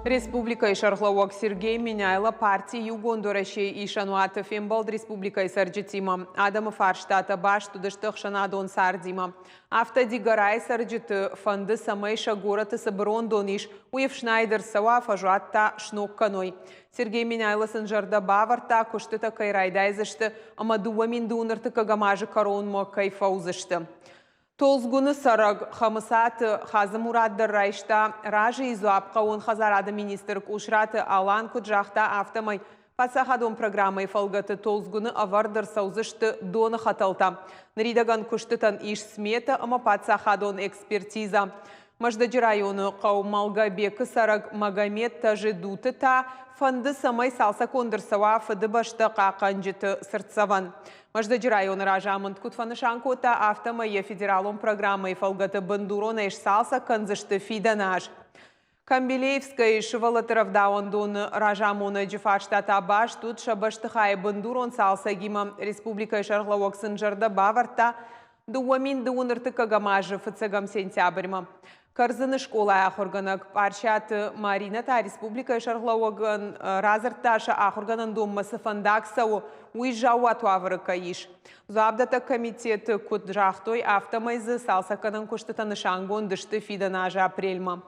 Республика Ишарлауак Сергей Миняйла партии Югондорашей Ишануата Фембалд Республика Исарджитима Адама Фарштата Баш Тудыштых Шанадон Сардима Автодигарай Сарджиты Фанды Самейша Гората Сабарон Дониш Уев Шнайдер Сава Фажуатта Шнок Каной Сергей Миняйла Санжарда Баварта Куштыта Кайрайдайзашты Амадуа Миндунарты Кагамажи Коронмо Кайфаузашты Толзгуны сараг хамысаты хазамураддар райшта ражи изуап қауын хазарады министр кушраты алан куджахта автомай пасахадон программай фалгаты толзгуны авардар саузышты доны хаталта. Наридаган куштытан иш смета ама пасахадон экспертиза. Маждаджи районы қаумалга бекі сараг Магомед тажы дутыта фанды самай салса кондырсава фыды башты қақанжыты сыртсаван. Маждаджи районы ражамынд кутфаны шанкота автомайя федералом программой фалгаты бандурона иш салса канзышты фиданаж. Камбелеевская шывалатыравдауандон ражамона джифаштата баш тут шабаштыхай бандурон салса гима республика Ишарлауак Санжарда Баварта дуамин дуунырты кагамажы фыцагам сентябрьма. Карзаны школа ахорганак парчат Марината республика Ишарлауаган разырташа ахорганан доммасы фандаксау уйжау атуавры каиш. Забдата комитет куджахтой автомайзы салсаканан куштытаны шангон дышты фиданажа апрельма.